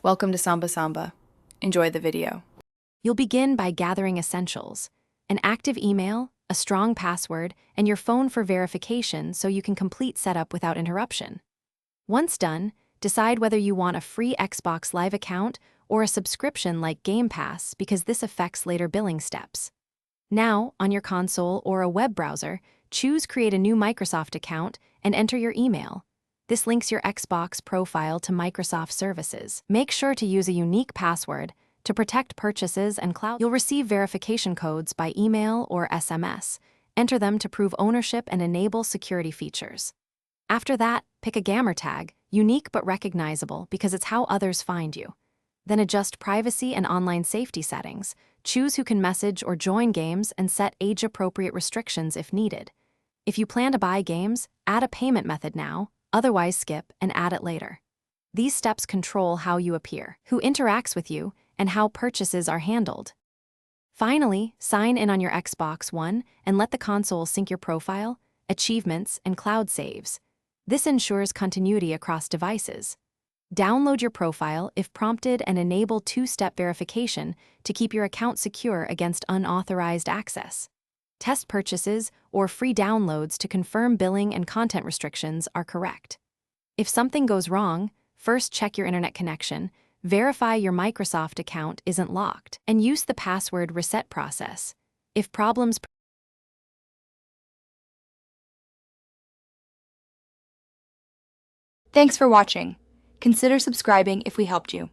Welcome to Samba Samba. Enjoy the video. You'll begin by gathering essentials: an active email, a strong password, and your phone for verification so you can complete setup without interruption. Once done, decide whether you want a free Xbox Live account or a subscription like Game Pass, because this affects later billing steps. Now, on your console or a web browser, choose Create a new Microsoft account and enter your email. This links your Xbox profile to Microsoft services. Make sure to use a unique password to protect purchases and cloud. You'll receive verification codes by email or SMS. Enter them to prove ownership and enable security features. After that, pick a gamer tag, unique but recognizable because it's how others find you. Then adjust privacy and online safety settings. Choose who can message or join games and set age-appropriate restrictions if needed. If you plan to buy games, add a payment method now, otherwise skip and add it later. These steps control how you appear, who interacts with you, and how purchases are handled. Finally, sign in on your Xbox One and let the console sync your profile, achievements, and cloud saves. This ensures continuity across devices. Download your profile if prompted and enable two-step verification to keep your account secure against unauthorized access. Test purchases or free downloads to confirm billing and content restrictions are correct. If something goes wrong, first check your internet connection, verify your Microsoft account isn't locked, and use the password reset process. If problems Thanks for watching. Consider subscribing if we helped you.